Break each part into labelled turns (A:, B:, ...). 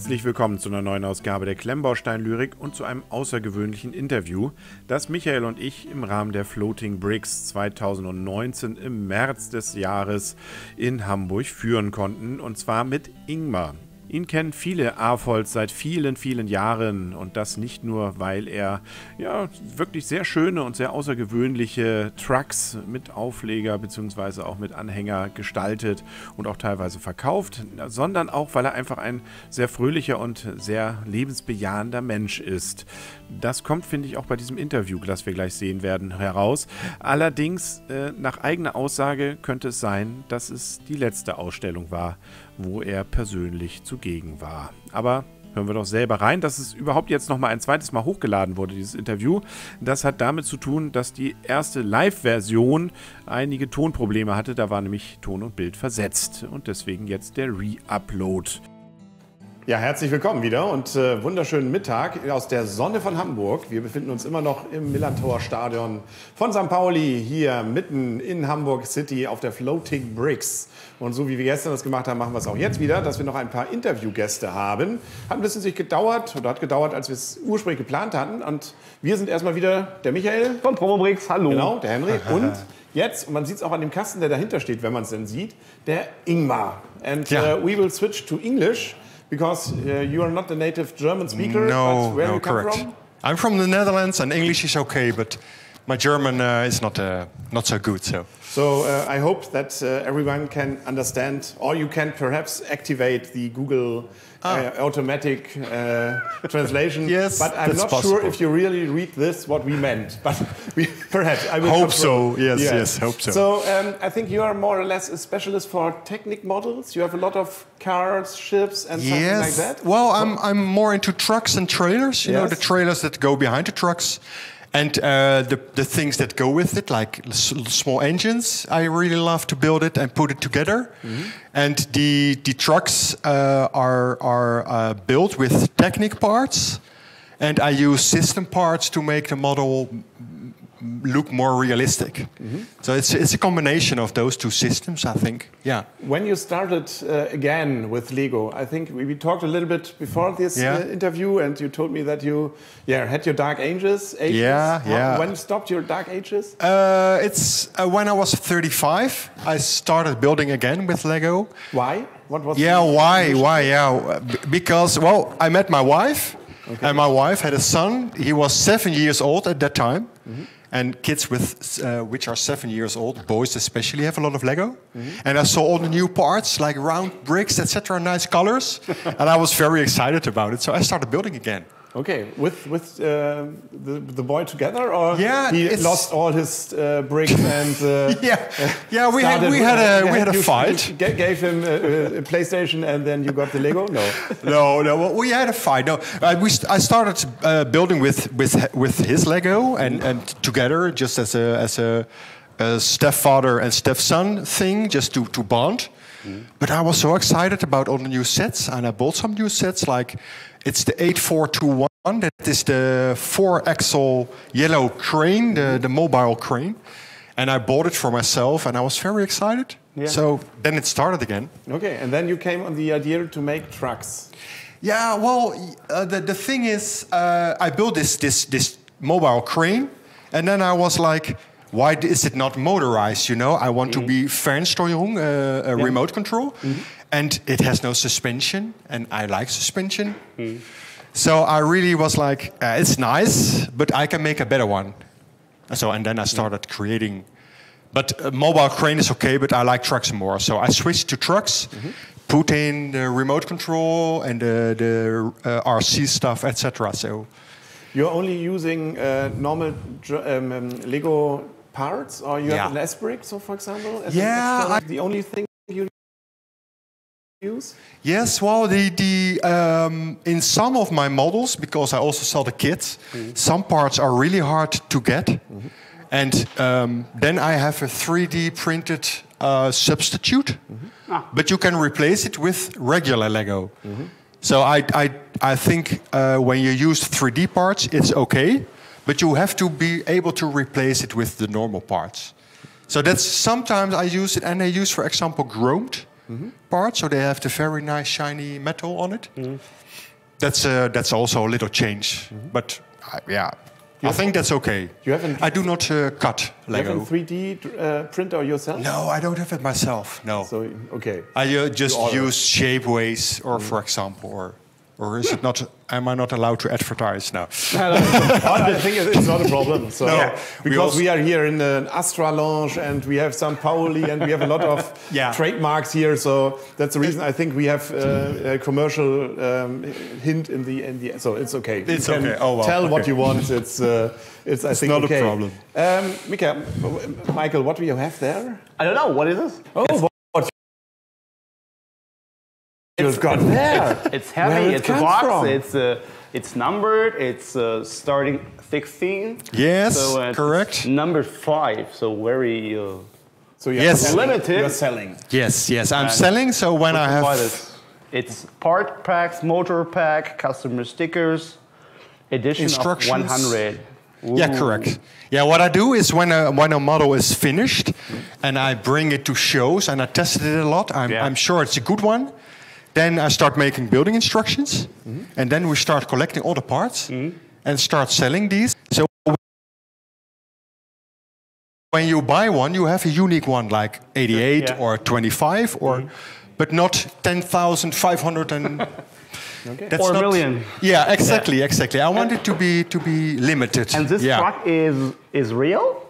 A: Herzlich willkommen zu einer neuen Ausgabe der Klemmbaustein-Lyrik und zu einem außergewöhnlichen Interview, das Michael und ich im Rahmen der Floating Bricks 2019 im März des Jahres in Hamburg führen konnten, und zwar mit Ingmar. Ihn kennen viele AFOLs seit vielen, vielen Jahren, und das nicht nur, weil er wirklich sehr schöne und sehr außergewöhnliche Trucks mit Aufleger bzw. auch mit Anhänger gestaltet und auch teilweise verkauft, sondern auch, weil er einfach ein sehr fröhlicher und sehr lebensbejahender Mensch ist. Das kommt, finde ich, auch bei diesem Interview, das wir gleich sehen werden, heraus. Allerdings, nach eigener Aussage könnte es sein, dass es die letzte Ausstellung war, wo er persönlich zugegen war. Aber hören wir doch selber rein, dass es überhaupt jetzt nochmal ein zweites Mal hochgeladen wurde, dieses Interview. Das hat damit zu tun, dass die erste Live-Version einige Tonprobleme hatte. Da war nämlich Ton und Bild versetzt. Und deswegen jetzt der Re-Upload. Ja, herzlich willkommen wieder und wunderschönen Mittag aus der Sonne von Hamburg. Wir befinden uns immer noch im Millantor Stadion von St. Pauli, hier mitten in Hamburg City auf der Floating Bricks. Und so wie wir gestern das gemacht haben, machen wir es auch jetzt wieder, dass wir noch ein paar Interviewgäste haben. Hat ein bisschen gedauert, als wir es ursprünglich geplant hatten. Und wir sind erstmal wieder der Michael.
B: Von Bricks, hallo.
A: Genau, der Henry. Und jetzt, und man sieht es auch an dem Kasten, der dahinter steht, wenn man es denn sieht, der Ingmar. And we will switch to English. Because you are not the native German speaker, but where you come from?
C: I'm from the Netherlands, and English is okay, but my German is not so good.
A: So I hope that everyone can understand, or you can perhaps activate the Google automatic translation.
C: Yes,
A: but I'm not
C: possible.
A: sure if you really read this what we meant. But perhaps I will
C: hope so. Yes, hope so.
A: So I think you are more or less a specialist for Technic models. You have a lot of cars, ships, and something like that.
C: Well, I'm more into trucks and trailers. You know, the trailers that go behind the trucks. And the things that go with it, like small engines, I really love to build it and put it together. Mm-hmm. And the trucks are built with Technic parts, and I use system parts to make the model look more realistic. Mm-hmm. So it's a combination of those two systems, I think. Yeah.
A: When you started again with Lego, I think we talked a little bit before this interview, and you told me that you had your dark ages.
C: Yeah.
A: When stopped your dark ages?
C: It's when I was 35. I started building again with Lego.
A: Why? What was?
C: Why? Yeah, because I met my wife, and my wife had a son. He was 7 years old at that time. Mm-hmm. And kids which are 7 years old, boys especially, have a lot of Lego. Mm-hmm. And I saw all the new parts, like round bricks, etc., nice colors. And I was very excited about it, so I started building again.
A: Okay, with the boy together, or he lost all his bricks and
C: we had a fight.
A: Gave him a PlayStation, and then you got the Lego.
C: No. Well, we had a fight. No, I started building with his Lego and together, just as a stepfather and stepson thing, just to bond. Mm. But I was so excited about all the new sets, and I bought some new sets. Like it's the 8421. That is the 4-axle yellow crane, the mobile crane. And I bought it for myself, and I was very excited. Yeah. So then it started again.
A: Okay, and then you came on the idea to make trucks.
C: Yeah, well, the thing is, I built this mobile crane, and then I was like, why is it not motorized? You know, I want to be Fernsteuerung, a remote control, and it has no suspension, and I like suspension. Mm. So I really was like, it's nice, but I can make a better one. And then I started creating. But mobile crane is okay, but I like trucks more. So I switched to trucks, put in the remote control and the RC stuff, etc. So
A: you're only using normal Lego parts, or you have an S-brick, so for example? The only thing you use?
C: Yes, well, in some of my models, because I also sell the kits, some parts are really hard to get. And then I have a 3D printed substitute, but you can replace it with regular Lego. So I think when you use 3D parts, it's okay. But you have to be able to replace it with the normal parts. So that's sometimes I use it, and I use, for example, chromed. part, so they have the very nice shiny metal on it. That's also a little change, but yeah, I think that's okay. I do not cut Lego.
A: You have a 3D printer yourself?
C: No, I don't have it myself. No.
A: So okay.
C: I just use Shapeways, or for example, or is it not? Am I not allowed to advertise now?
A: I think it's not a problem. So,
C: no,
A: because we are here in an Astra lounge and we have St. Pauli and we have a lot of trademarks here. So that's the reason I think we have a commercial hint in the. So it's okay.
C: It's
A: you can
C: okay. Oh, well,
A: tell what you want. It's I think
C: not
A: okay.
C: a problem.
A: Michael, what do you have there?
B: I don't know. What is this?
A: Oh. You've got there.
B: It's heavy. It's a box. It's numbered. It's starting 16.
C: Yes,
B: so,
C: correct.
B: Number 5. So very.
A: So you're
B: limited.
A: You're selling.
C: Yes, I'm selling. So when I have,
B: it's part packs, motor pack, customer stickers, edition of 100. Ooh.
C: Yeah, correct. Yeah, what I do is when a model is finished, and I bring it to shows and I tested it a lot. I'm sure it's a good one. Then I start making building instructions, and then we start collecting all the parts and start selling these. So when you buy one, you have a unique one like 88 or 25, or but not 10,500 and.
B: Okay. That's or a million.
C: Yeah, exactly. I want it to be limited.
B: And this truck is real?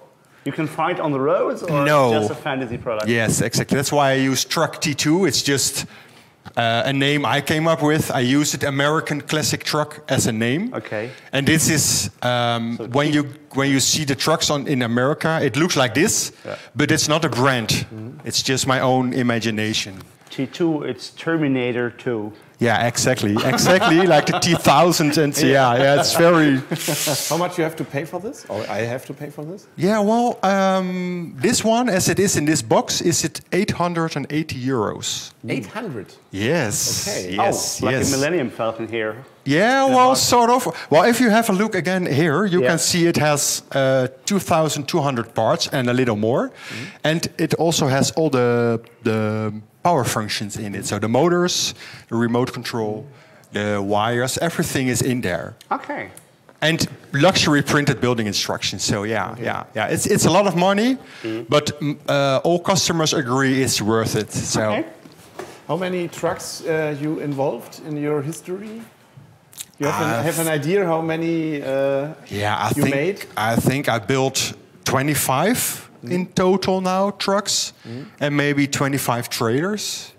B: You can find on the roads, or just a fantasy product?
C: Yes, exactly. That's why I use Truck T2. It's just a name I came up with. I used American Classic Truck as a name.
B: Okay.
C: And this is so when you see the trucks in America, it looks like this, but it's not a brand. It's just my own imagination.
B: T2, it's Terminator 2.
C: Yeah, exactly, like the T1000, and it's very.
A: How much you have to pay for this? Or I have to pay for this?
C: Yeah, well, this one, as it is in this box, is at 880 euros.
A: 800?
C: Yes.
A: Okay.
C: Yes.
B: Like a Millennium Falcon here.
C: Yeah, well, sort of. Well, if you have a look again here, you can see it has 2,200 parts and a little more, and it also has all the power functions in it. So the motors, the remote control, the wires, everything is in there.
B: Okay.
C: And luxury printed building instructions. So it's a lot of money, but all customers agree it's worth it. So.
A: Okay. How many trucks you involved in your history? You have an idea how many you made?
C: I think I built 25 in total now, trucks, and maybe 25 trailers.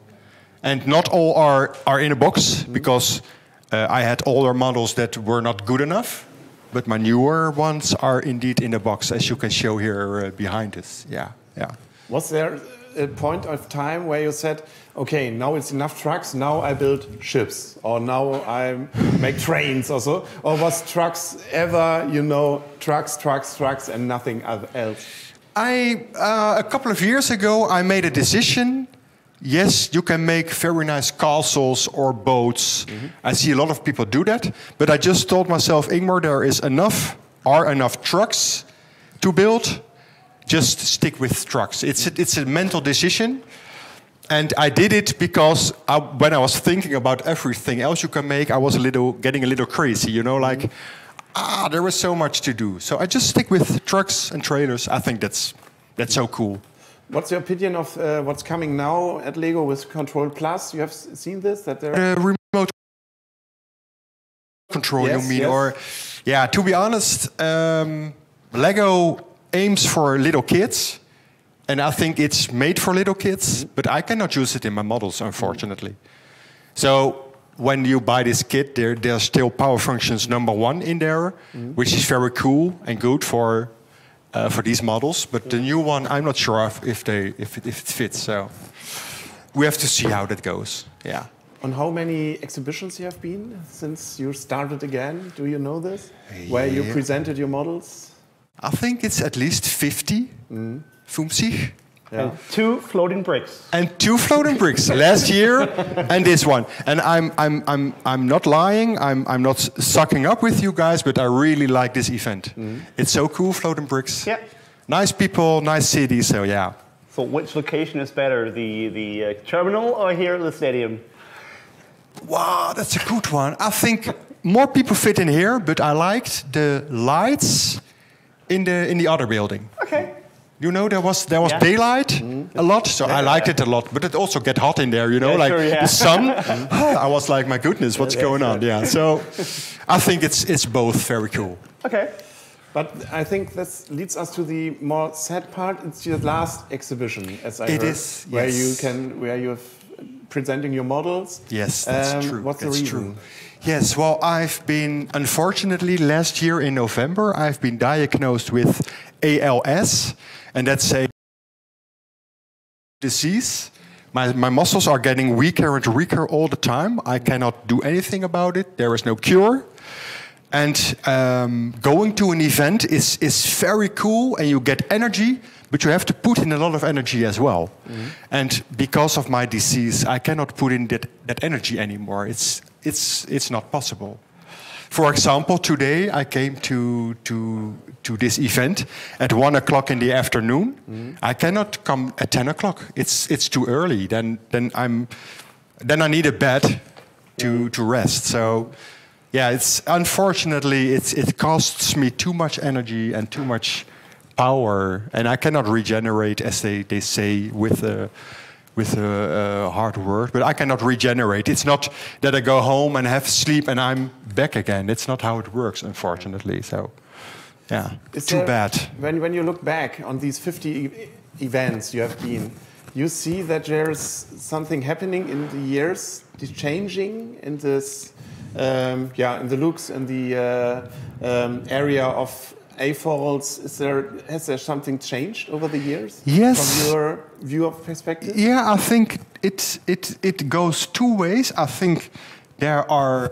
C: And not all are in a box, because I had older models that were not good enough. But my newer ones are indeed in a box, as you can show here behind us. Yeah.
A: Was there a point of time where you said, okay, now it's enough trucks, now I build ships, or now I make trains or so? Or was trucks ever, trucks and nothing else?
C: A couple of years ago, I made a decision. Yes, you can make very nice castles or boats. I see a lot of people do that. But I just told myself, Ingmar, there are enough trucks to build. Just stick with trucks. It's a mental decision. And I did it because when I was thinking about everything else you can make, I was getting a little crazy, like, there was so much to do. So I just stick with trucks and trailers. I think that's so cool.
A: What's your opinion of what's coming now at LEGO with Control Plus? You have seen this? That there
C: remote control, you mean? Or, to be honest, LEGO aims for little kids. And I think it's made for little kids, but I cannot use it in my models, unfortunately. So when you buy this kit, there's still power functions #1 in there, which is very cool and good for these models. But the new one, I'm not sure if it fits. So we have to see how that goes. Yeah.
A: On how many exhibitions you have been since you started again? Do you know this? Where you presented your models?
C: I think it's at least 50. 50.
B: And 2 floating bricks.
C: And 2 floating bricks last year, and this one. And I'm not lying. I'm not sucking up with you guys, but I really like this event. It's so cool, floating bricks.
B: Yeah.
C: Nice people, nice city. So
B: So which location is better, the terminal or here at the stadium?
C: Wow, that's a good one. I think more people fit in here, but I liked the lights in the other building.
B: Okay.
C: You know, there was daylight a lot, so I liked it a lot. But it also get hot in there, you know, the sun. I was like, my goodness, what's going on? Yeah, so I think it's both very cool.
A: Okay. But I think this leads us to the more sad part. It's your last exhibition, as I heard,
C: is,
A: where
C: yes.
A: where you're presenting your models.
C: Yes, that's true.
A: What's
C: that's
A: the reason?
C: True. Yes, well, I've been, unfortunately, last year in November, I've been diagnosed with ALS, and that's a disease. My muscles are getting weaker and weaker all the time. I cannot do anything about it. There is no cure. And going to an event is very cool, and you get energy, but you have to put in a lot of energy as well. Mm-hmm. And because of my disease, I cannot put in that energy anymore. It's not possible. For example, today I came to this event at 1 o'clock in the afternoon. Mm-hmm. I cannot come at 10 o'clock. It's too early. Then I need a bed to rest. So. Yeah, unfortunately it costs me too much energy and too much power, and I cannot regenerate, as they say with a hard word. But I cannot regenerate. It's not that I go home and have sleep and I'm back again. It's not how it works, unfortunately. So, yeah, too bad.
A: When you look back on these 50 events you have been, you see that there's something happening in the years, changing in this. In the looks and the area of A-folds, has there something changed over the years?
C: Yes.
A: From your view of perspective?
C: Yeah, I think it goes two ways. I think there are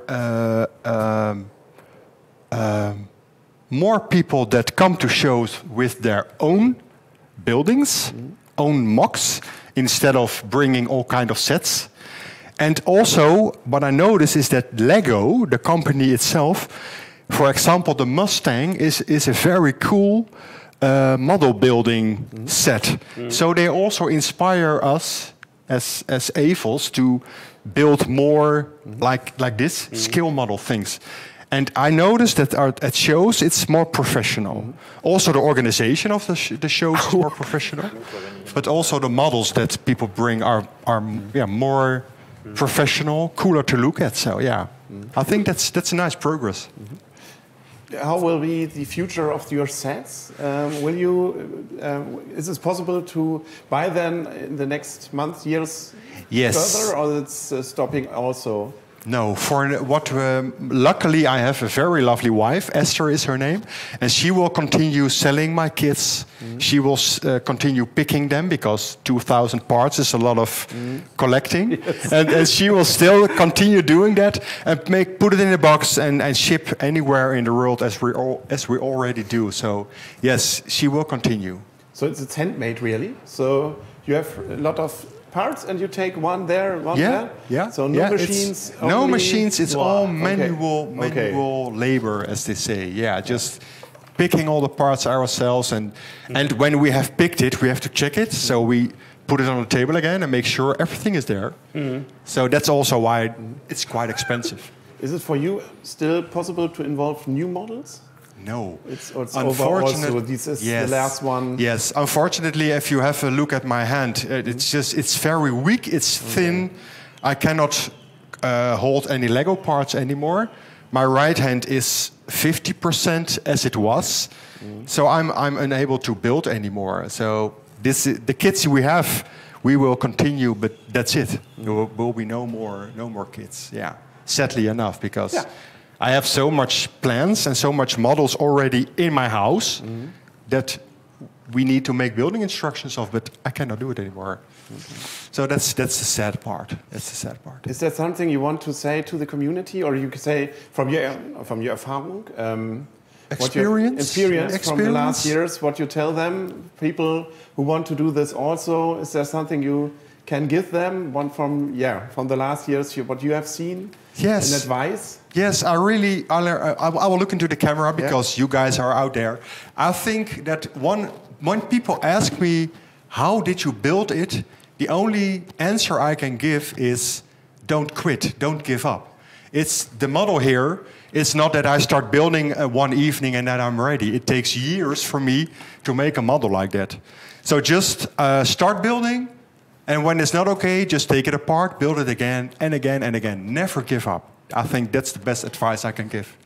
C: more people that come to shows with their own buildings, own mocks, instead of bringing all kind of sets. And also, what I notice is that LEGO, the company itself, for example, the Mustang is a very cool model building set. So they also inspire us as AVOS to build more like this, scale model things. And I noticed that at shows, it's more professional. Also, the organization of the shows is more professional. But also the models that people bring are more... professional, cooler to look at. So yeah, I think that's a nice progress.
A: How will be the future of your sets? Will you? Is it possible to buy them in the next month, years further, or it's stopping also?
C: No, luckily I have a very lovely wife, Esther is her name, and she will continue selling my kits. She will continue picking them, because 2,000 parts is a lot of collecting. Yes. And she will still continue doing that and put it in a box and ship anywhere in the world as we already do. So yes, she will continue.
A: So it's handmade, really? So you have a lot of parts, and you take one there, one there?
C: Yeah.
A: So no machines?
C: No machines, it's all manual labor, as they say. Yeah, just picking all the parts ourselves, and when we have picked it, we have to check it. So we put it on the table again and make sure everything is there. So that's also why it's quite expensive.
A: Is it for you still possible to involve new models?
C: No.
A: It's unfortunately, this is the last one.
C: Yes, unfortunately, if you have a look at my hand, it's very weak, it's thin. I cannot hold any Lego parts anymore. My right hand is 50% as it was, so I'm unable to build anymore. So the kits we have, we will continue, but that's it. There will be no more kits. Yeah, sadly enough, because. Yeah. I have so much plans and so much models already in my house that we need to make building instructions of, but I cannot do it anymore. So that's the sad part. That's the sad part.
A: Is that something you want to say to the community, or you could say from your Erfahrung?
C: Experience
A: from the last years, what you tell them, people who want to do this also, is there something you can give them, one from the last years, what you have seen?
C: Yes.
A: An advice?
C: Yes, I will look into the camera, because you guys are out there. I think that when people ask me how did you build it? The only answer I can give is don't quit, don't give up. It's the model here. It's not that I start building one evening and then I'm ready. It takes years for me to make a model like that. So just start building, and when it's not okay, just take it apart, build it again and again and again. Never give up. I think that's the best advice I can give.